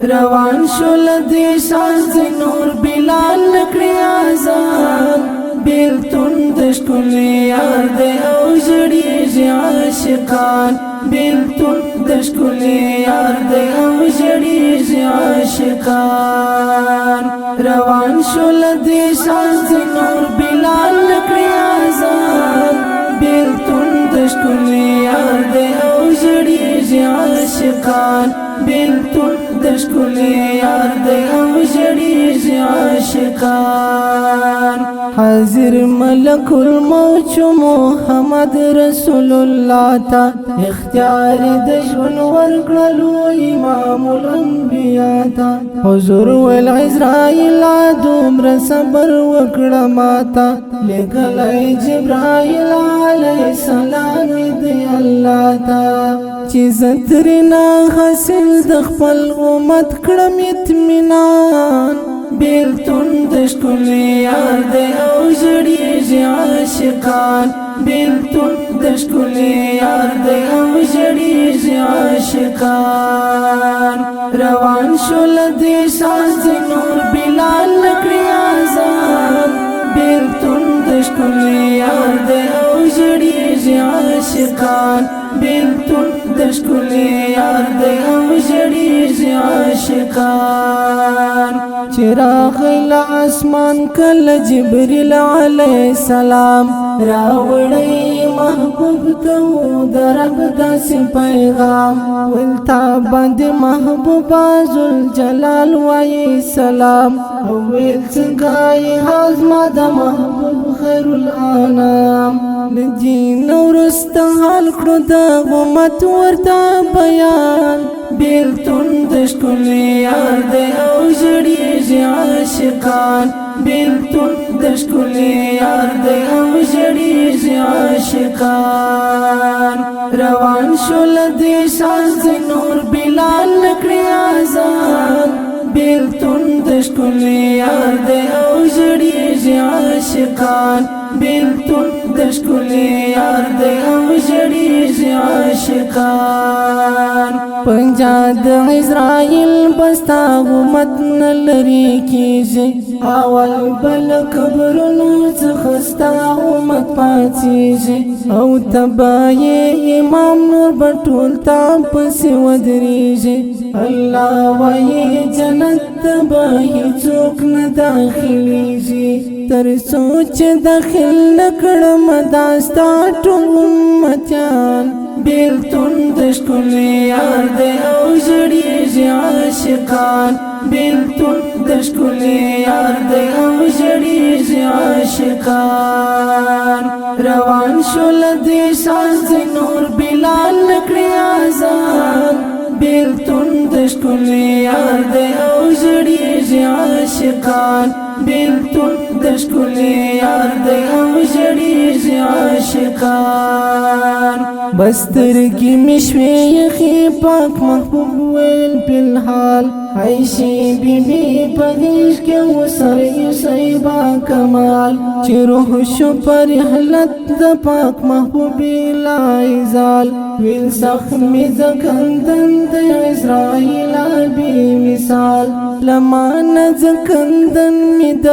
روان شول دی ساز نور بلال نکړی آزان بیلتون د ښکلي یار دی او ژړیږي عاشقان بیلتون د ښکلي یار دی او ژړیږي عاشقان روان شول دی ساز نور بلال نکړی آزان بیلتون د ښکلي یار دی او ژړیږي عاشقان بیلتون د ښکلي یار دی او ژړیږي عاشقان حاضر ملک الموت محمد رسول الله تا اختیار د ژوند ورکړلو امام الانبیاء تا حضور ول عزرائیل دومره صبر وکړه ماتا لګلای جبرائیل علیه السلام دی الله تا چې زترنا حاصل د خپل امت کړم اطمینان بیلتون د ښکلي یار دی او ژړیږي عاشقان بیلتون د ښکلي یار دی او ژړیږي عاشقان روان شول دی ساز نور بلال نکړی آزان بیلتون د ښکلي یار دی او ژړیږي عاشقان بیلتون د ښکلي یار دی او ژړیږي عاشقان چراغی له اسمان کله جبریل علیه السلام راوړی محبوب ته د رب داسې پیغام ولتا باندې محبوبا ذوالجلال وایي سلام او ویل څنګه یې حال زما د محبوب خیر الانام د دین وروسته حال کړو د امت ورته بیان بیلتون د ښکلي یار دی او ژړیږي عاشقان بیلتون د ښکلي یار دی او ژړیږي عاشقان روان شول دی ساز نور بلال نکړی آزان بیلتون د ښکلي یار دی او ژړیږي عاشقان بیلتون د ښکلي یار دی او ژړیږي عاشقان پنجا د عزرائیل بستا امت نه لرې کېږي اول بل قبرونو څخه ستا امت پاڅېږي او تبایې امام نور به ټول تا پسې ودرېږي الله وایي جنت ته به هېڅوک نه داخلېږي تر څو چې داخل نه کړم دا ستا ټول امتیان بیلتون د ښکلي یار دی او ژړیږي عاشقان بیلتون د ښکلي یار دی او ژړیږي عاشقان روان شول دی ساز نور بلال نکړی آزان بیلتون د ښکلي یار دی او ژړیږي عاشقان بیلتون د ښکلي یار دی او ژړیږي عاشقان بسترګې مې شوې یخې پاک محبوب ویل فلحال عایشې بیبي په غېږ کې وسر یوسئ با کمال چې روح شو په رحلت د پاک محبوب لایزال ویل زخمې زکندن د عزرائیل بې مثال لمانه زکندن مې د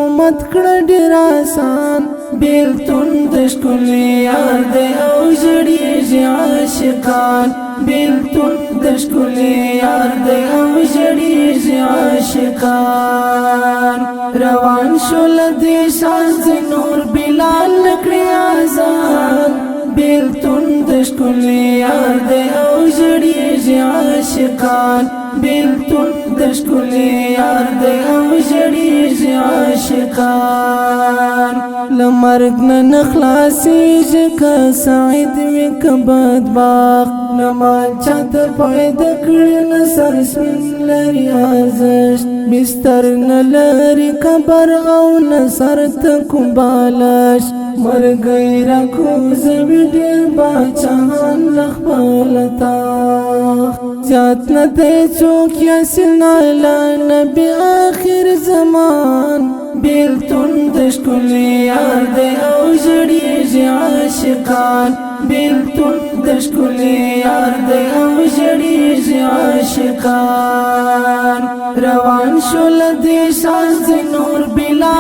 امت کړه ډېر آسان بیلتون د ښکلي یار دی او ژړیږي عاشقان بیلتون د ښکلي یار دی او ژړیږي عاشقان روان شول دی ساز نور بلال نکړی آزان بیلتون د ښکلي یار دی او ژړیږي عاشقان بیلتون د ښکلي یار دی او ژړیږي عاشقان لمرګ نه خلاصېږي که سعید وي که بدبخت نه ما چاته پیدا کړي نه سر سپین لري ارزښت بستر نه لري قبر او نه سر ته کوم بالش مرګی راکوزوي ډېر باچاهان له خپله تاخت زیات نه دی څوک یاسین علی نبي آخر زمان بیلتون د ښکلي یار دی او ژړیږي عاشقان بیلتون د ښکلي یار دی او ژړیږي عاشقان روان شول دی شان نور بلا